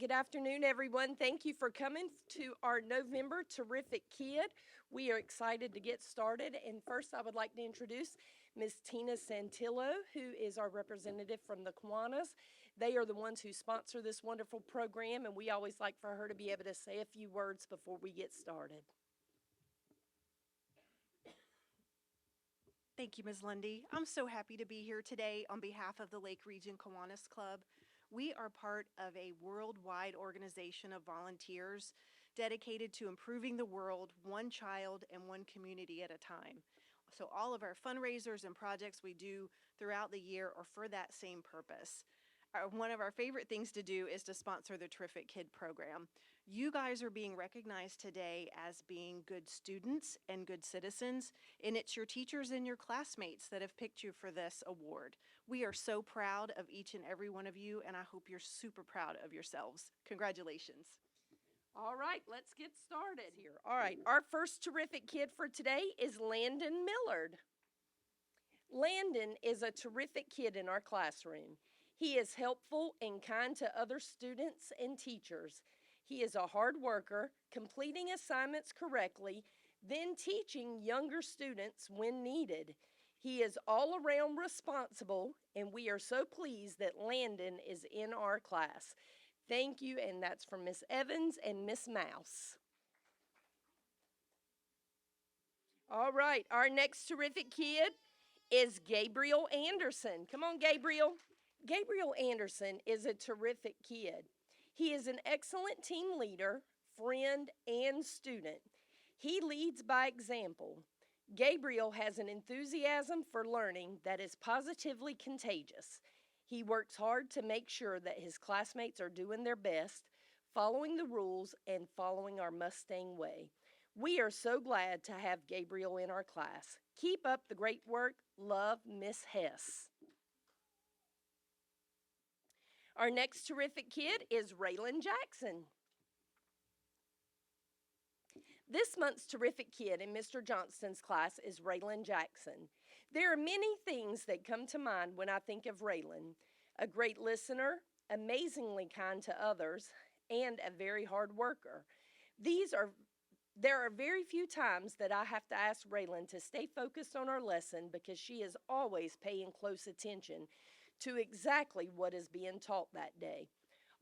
Good afternoon, everyone. Thank you for coming to our November Terrific Kid. We are excited to get started. And first, I would like to introduce Miss Tina Santillo, who is our representative from the Kiwanis. They are the ones who sponsor this wonderful program, and we always like for her to be able to say a few words before we get started. Thank you, Ms. Lundy. I'm so happy to be here today on behalf of the Lake Region Kiwanis Club. We are part of a worldwide organization of volunteers dedicated to improving the world one child and one community at a time. So all of our fundraisers and projects we do throughout the year are for that same purpose. One of our favorite things to do is to sponsor the Terrific Kid program. You guys are being recognized today as being good students and good citizens, and it's your teachers and your classmates that have picked you for this award. We are so proud of each and every one of you, and I hope you're super proud of yourselves. Congratulations. All right, let's get started here. All right, our first terrific kid for today is Landon Millard. Landon is a terrific kid in our classroom. He is helpful and kind to other students and teachers. He is a hard worker, completing assignments correctly, then teaching younger students when needed. He is all around responsible, and we are so pleased that Landon is in our class. Thank you, and that's from Miss Evans and Miss Mouse. All right, our next terrific kid is Gabriel Anderson. Come on, Gabriel. Gabriel Anderson is a terrific kid. He is an excellent team leader, friend, and student. He leads by example. Gabriel has an enthusiasm for learning that is positively contagious. He works hard to make sure that his classmates are doing their best, following the rules, and following our Mustang way. We are so glad to have Gabriel in our class. Keep up the great work. Love, Miss Hess. Our next terrific kid is Raylan Jackson. This month's terrific kid in Mr. Johnston's class is Raylan Jackson. There are many things that come to mind when I think of Raylan. A great listener, amazingly kind to others, and a very hard worker. There are very few times that I have to ask Raylan to stay focused on our lesson because she is always paying close attention to exactly what is being taught that day.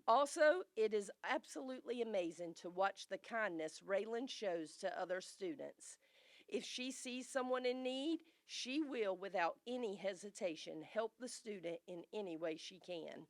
Also, it is absolutely amazing to watch the kindness Raylan shows to other students. If she sees someone in need, she will, without any hesitation, help the student in any way she can.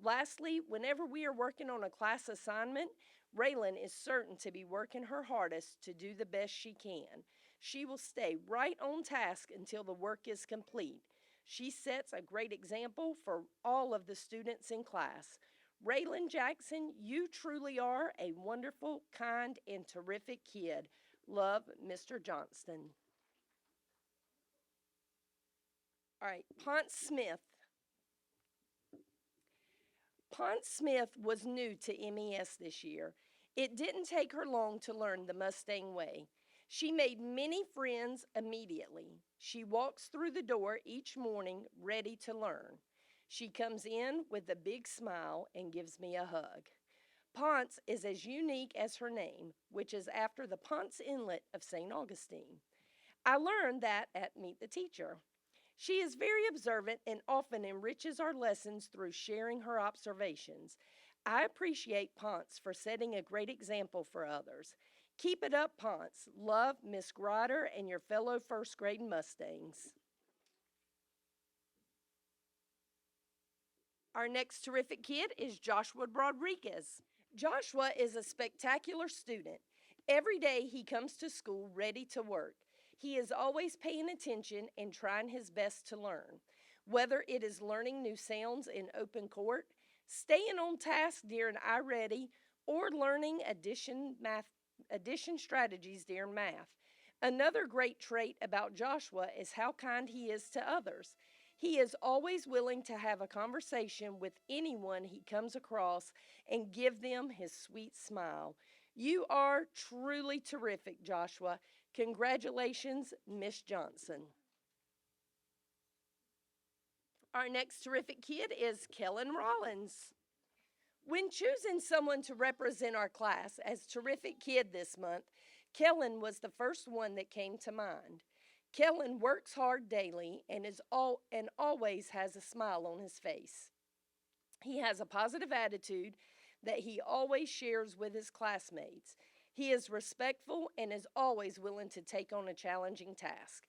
Lastly, whenever we are working on a class assignment, Raylan is certain to be working her hardest to do the best she can. She will stay right on task until the work is complete. She sets a great example for all of the students in class. Raylan Jackson, you truly are a wonderful, kind, and terrific kid. Love, Mr. Johnston. All right, Ponce Smith. Ponce Smith was new to MES this year. It didn't take her long to learn the Mustang way. She made many friends immediately. She walks through the door each morning ready to learn. She comes in with a big smile and gives me a hug. Ponce is as unique as her name, which is after the Ponce Inlet of St. Augustine. I learned that at Meet the Teacher. She is very observant and often enriches our lessons through sharing her observations. I appreciate Ponce for setting a great example for others. Keep it up, Ponce. Love, Miss Grider and your fellow first grade Mustangs. Our next terrific kid is Joshua Rodriguez. Joshua is a spectacular student. Every day he comes to school ready to work. He is always paying attention and trying his best to learn. Whether it is learning new sounds in open court, staying on task during iReady, or learning addition strategies during math. Another great trait about Joshua is how kind he is to others. He is always willing to have a conversation with anyone he comes across and give them his sweet smile. You are truly terrific, Joshua. Congratulations, Miss Johnson. Our next terrific kid is Kellen Rollins. When choosing someone to represent our class as Terrific Kid this month, Kellen was the first one that came to mind. Kellen works hard daily and always has a smile on his face. He has a positive attitude that he always shares with his classmates. He is respectful and is always willing to take on a challenging task.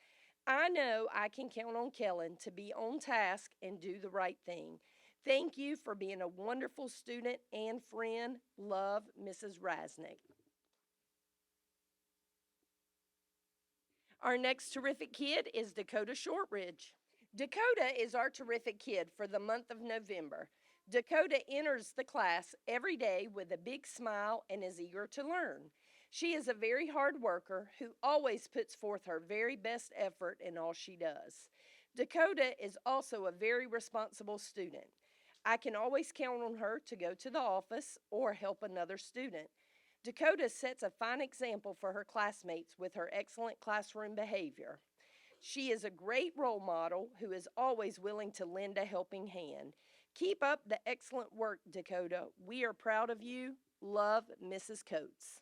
I know I can count on Kellen to be on task and do the right thing. Thank you for being a wonderful student and friend. Love, Mrs. Rasnick. Our next terrific kid is Dakota Shortridge. Dakota is our terrific kid for the month of November. Dakota enters the class every day with a big smile and is eager to learn. She is a very hard worker who always puts forth her very best effort in all she does. Dakota is also a very responsible student. I can always count on her to go to the office or help another student. Dakota sets a fine example for her classmates with her excellent classroom behavior. She is a great role model who is always willing to lend a helping hand. Keep up the excellent work, Dakota. We are proud of you. Love, Mrs. Coates.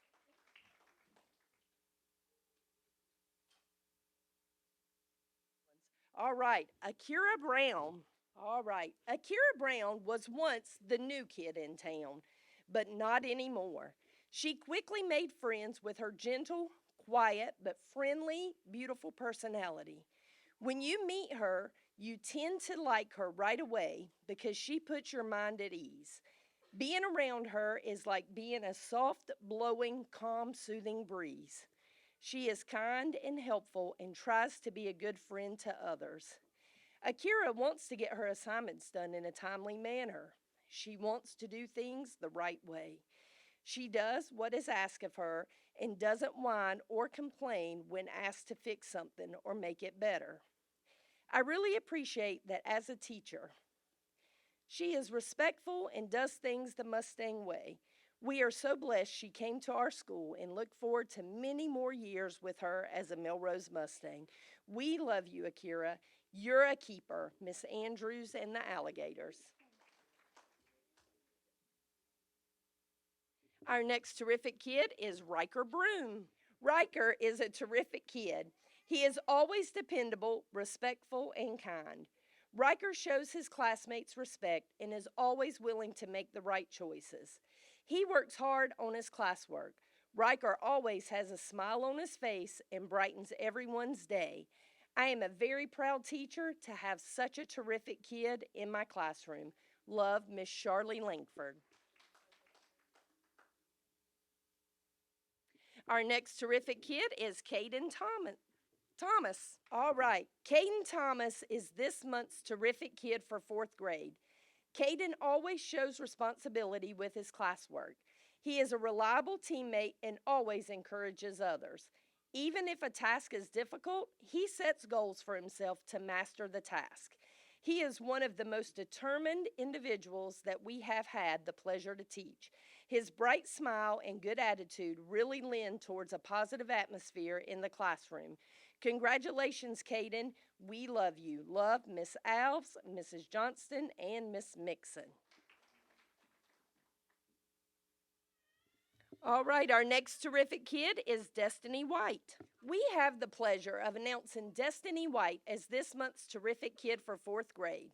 All right, Akira Brown. All right, Akira Brown was once the new kid in town, but not anymore. She quickly made friends with her gentle, quiet, but friendly, beautiful personality. When you meet her, you tend to like her right away because she puts your mind at ease. Being around her is like being a soft, blowing, calm, soothing breeze. She is kind and helpful and tries to be a good friend to others. Akira wants to get her assignments done in a timely manner. She wants to do things the right way. She does what is asked of her and doesn't whine or complain when asked to fix something or make it better. I really appreciate that as a teacher. She is respectful and does things the Mustang way. We are so blessed she came to our school and look forward to many more years with her as a Melrose Mustang. We love you, Akira. You're a keeper, Miss Andrews and the alligators. Our next terrific kid is Riker Broom. Riker is a terrific kid. He is always dependable, respectful, and kind. Riker shows his classmates respect and is always willing to make the right choices. He works hard on his classwork. Riker always has a smile on his face and brightens everyone's day. I am a very proud teacher to have such a terrific kid in my classroom. Love, Miss Charlie Langford. Our next terrific kid is Caden Thomas. All right, Caden Thomas is this month's terrific kid for fourth grade. Caden always shows responsibility with his classwork. He is a reliable teammate and always encourages others. Even if a task is difficult, he sets goals for himself to master the task. He is one of the most determined individuals that we have had the pleasure to teach. His bright smile and good attitude really lend towards a positive atmosphere in the classroom. Congratulations, Caden. We love you. Love, Miss Alves, Mrs. Johnston, and Miss Mixon. All right, our next terrific kid is Destiny White. We have the pleasure of announcing Destiny White as this month's terrific kid for fourth grade.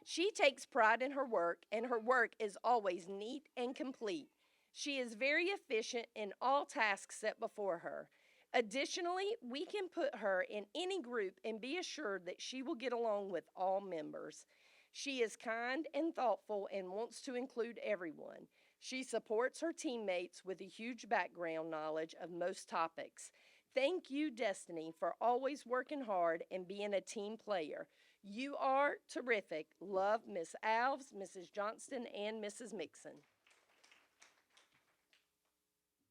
She takes pride in her work, and her work is always neat and complete. She is very efficient in all tasks set before her. Additionally, we can put her in any group and be assured that she will get along with all members. She is kind and thoughtful and wants to include everyone. She supports her teammates with a huge background knowledge of most topics. Thank you, Destiny, for always working hard and being a team player. You are terrific. Love, Miss Alves, Mrs. Johnston, and Mrs. Mixon.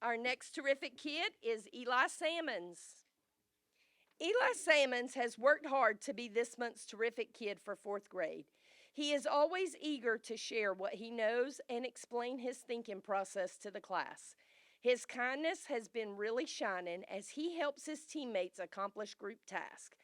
Our next terrific kid is Eli Sammons. Eli Sammons has worked hard to be this month's terrific kid for fourth grade. He is always eager to share what he knows and explain his thinking process to the class. His kindness has been really shining as he helps his teammates accomplish group tasks.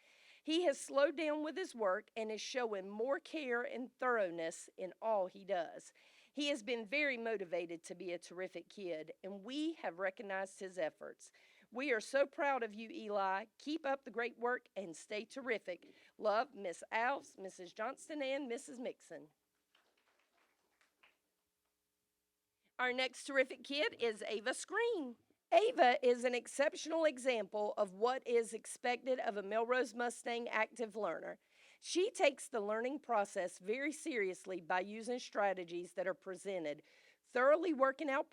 He has slowed down with his work and is showing more care and thoroughness in all he does. He has been very motivated to be a terrific kid, and we have recognized his efforts. We are so proud of you, Eli. Keep up the great work and stay terrific. Love, Miss Alves, Mrs. Johnston, and Mrs. Mixon. Our next terrific kid is Ava Screen. Ava is an exceptional example of what is expected of a Melrose Mustang active learner. She takes the learning process very seriously by using strategies that are presented, thoroughly working out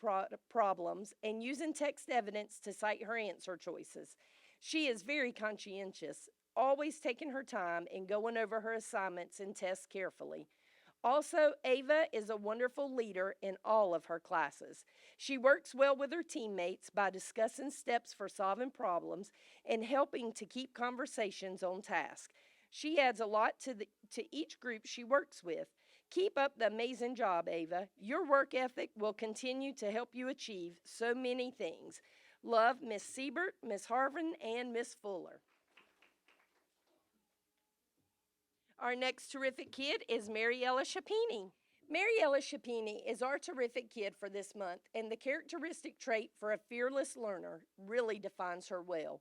problems, and using text evidence to cite her answer choices. She is very conscientious, always taking her time and going over her assignments and tests carefully. Also, Ava is a wonderful leader in all of her classes. She works well with her teammates by discussing steps for solving problems and helping to keep conversations on task. She adds a lot to each group she works with. Keep up the amazing job, Ava. Your work ethic will continue to help you achieve so many things. Love, Miss Siebert, Miss Harvin, and Miss Fuller. Our next terrific kid is Mariella Shapini. Mariella Shapini is our terrific kid for this month, and the characteristic trait for a fearless learner really defines her well.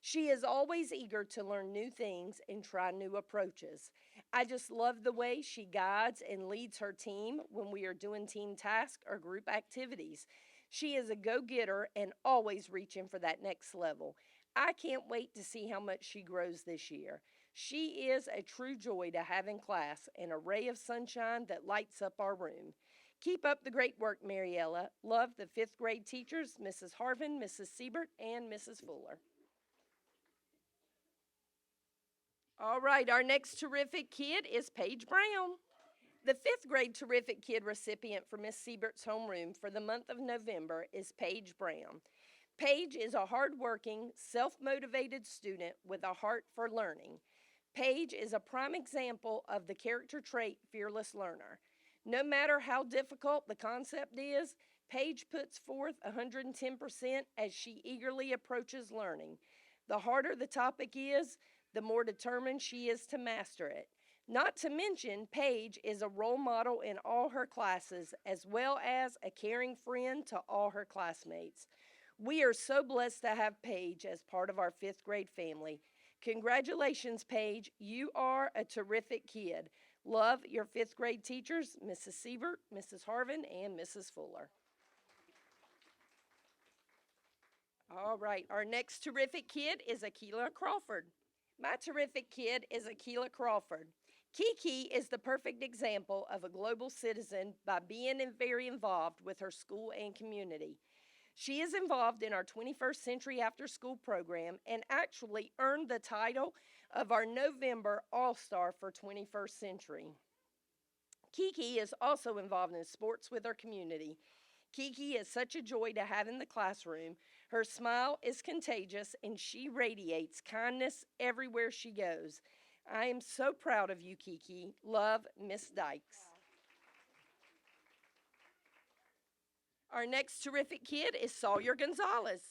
She is always eager to learn new things and try new approaches. I just love the way she guides and leads her team when we are doing team tasks or group activities. She is a go-getter and always reaching for that next level. I can't wait to see how much she grows this year. She is a true joy to have in class and a ray of sunshine that lights up our room. Keep up the great work, Mariella. Love the fifth grade teachers, Mrs. Harvin, Mrs. Siebert, and Mrs. Fuller. All right, our next terrific kid is Paige Brown. The fifth grade terrific kid recipient for Miss Siebert's homeroom for the month of November is Paige Brown. Paige is a hardworking, self-motivated student with a heart for learning. Paige is a prime example of the character trait fearless learner. No matter how difficult the concept is, Paige puts forth 110% as she eagerly approaches learning. The harder the topic is, the more determined she is to master it. Not to mention, Paige is a role model in all her classes, as well as a caring friend to all her classmates. We are so blessed to have Paige as part of our fifth grade family. Congratulations, Paige. You are a terrific kid. Love your fifth grade teachers, Mrs. Siebert, Mrs. Harvin, and Mrs. Fuller. All right, our next terrific kid is Akila Crawford. My terrific kid is Akila Crawford. Kiki is the perfect example of a global citizen by being very involved with her school and community. She is involved in our 21st Century After School program and actually earned the title of our November All-Star for 21st Century. Kiki is also involved in sports with her community. Kiki is such a joy to have in the classroom. Her smile is contagious and she radiates kindness everywhere she goes. I am so proud of you, Kiki. Love, Miss Dykes. Our next terrific kid is Sawyer Gonzalez.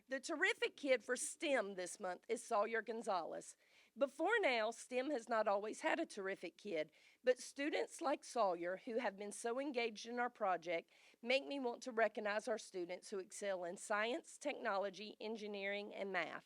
The terrific kid for STEM this month is Sawyer Gonzalez. Before now, STEM has not always had a terrific kid, but students like Sawyer, who have been so engaged in our project, make me want to recognize our students who excel in science, technology, engineering, and math.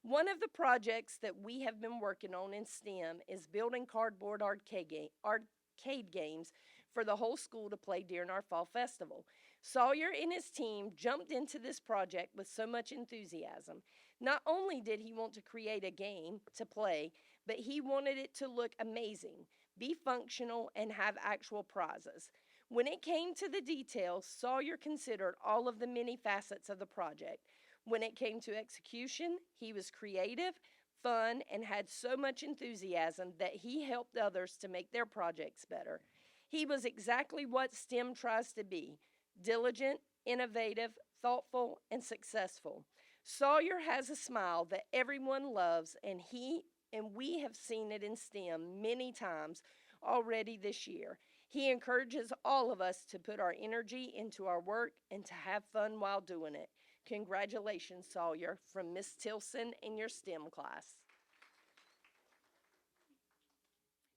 One of the projects that we have been working on in STEM is building cardboard arcade games for the whole school to play during our fall festival. Sawyer and his team jumped into this project with so much enthusiasm. Not only did he want to create a game to play, but he wanted it to look amazing, be functional, and have actual prizes. When it came to the details, Sawyer considered all of the many facets of the project. When it came to execution, he was creative, fun, and had so much enthusiasm that he helped others to make their projects better. He was exactly what STEM tries to be: diligent, innovative, thoughtful, and successful. Sawyer has a smile that everyone loves, and we have seen it in STEM many times already this year. He encourages all of us to put our energy into our work and to have fun while doing it. Congratulations, Sawyer, from Miss Tilson in your STEM class.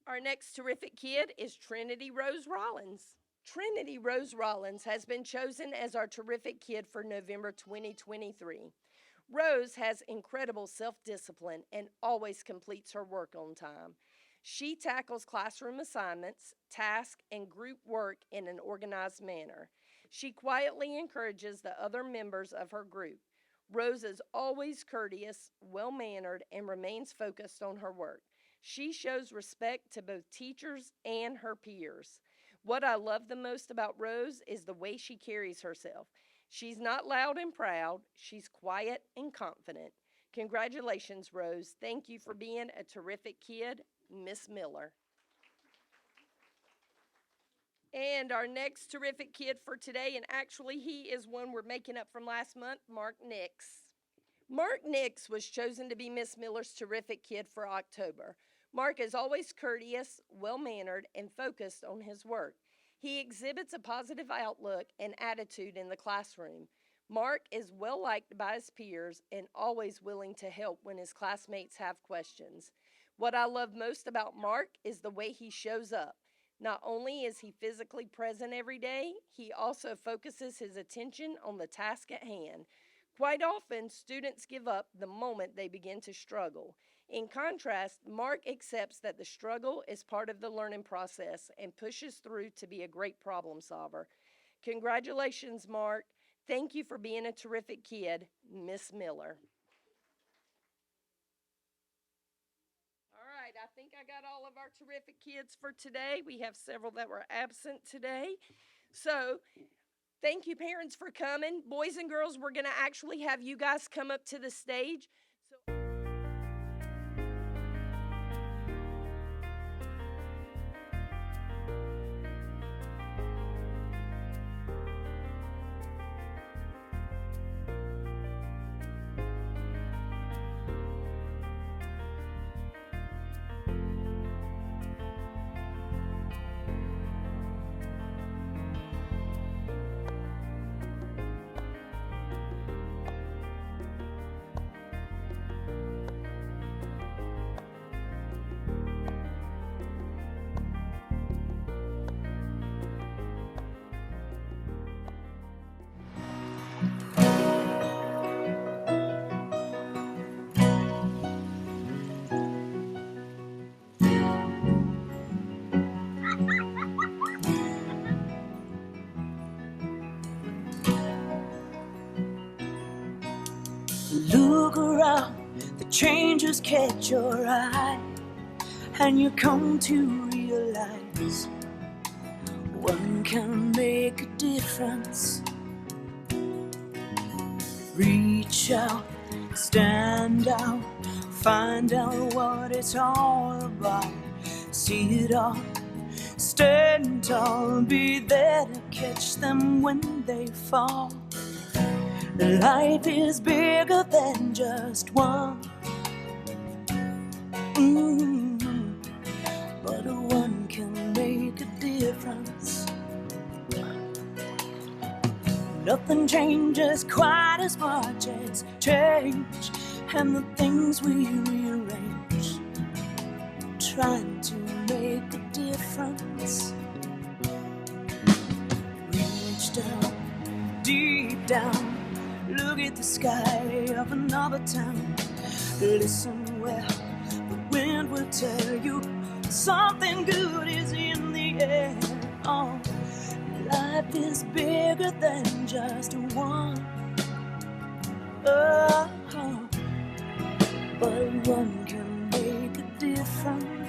Our next terrific kid is Trinity Rose Rollins. Trinity Rose Rollins has been chosen as our terrific kid for November 2023. Rose has incredible self discipline and always completes her work on time. She tackles classroom assignments, tasks, and group work in an organized manner. She quietly encourages the other members of her group. Rose is always courteous, well mannered, and remains focused on her work. She shows respect to both teachers and her peers. What I love the most about Rose is the way she carries herself. She's not loud and proud, she's quiet and confident. Congratulations, Rose. Thank you for being a terrific kid, Miss Miller. And our next terrific kid for today, and actually he is one we're making up from last month, Mark Nix. Mark Nix was chosen to be Miss Miller's terrific kid for October. Mark is always courteous, well-mannered, and focused on his work. He exhibits a positive outlook and attitude in the classroom. Mark is well-liked by his peers and always willing to help when his classmates have questions. What I love most about Mark is the way he shows up. Not only is he physically present every day, he also focuses his attention on the task at hand. Quite often, students give up the moment they begin to struggle. In contrast, Mark accepts that the struggle is part of the learning process and pushes through to be a great problem solver. Congratulations, Mark. Thank you for being a terrific kid, Miss Miller. All right, I think I got all of our terrific kids for today. We have several that were absent today. So, thank you, parents, for coming. Boys and girls, we're going to actually have you guys come up to the stage. Look around, the changes catch your eye, and you come to realize one can make a difference. Reach out, stand out, find out what it's all about. See it all, stand tall, be there to catch them when they fall. Life is bigger than just one. But one can make a difference. Nothing changes quite as much as change, and the things we rearrange, trying to make a difference. Reach down, deep down, look at the sky of another town. Listen well, the wind will tell you something good is in the air. Oh, life is bigger than just one. Oh, but one can make a difference.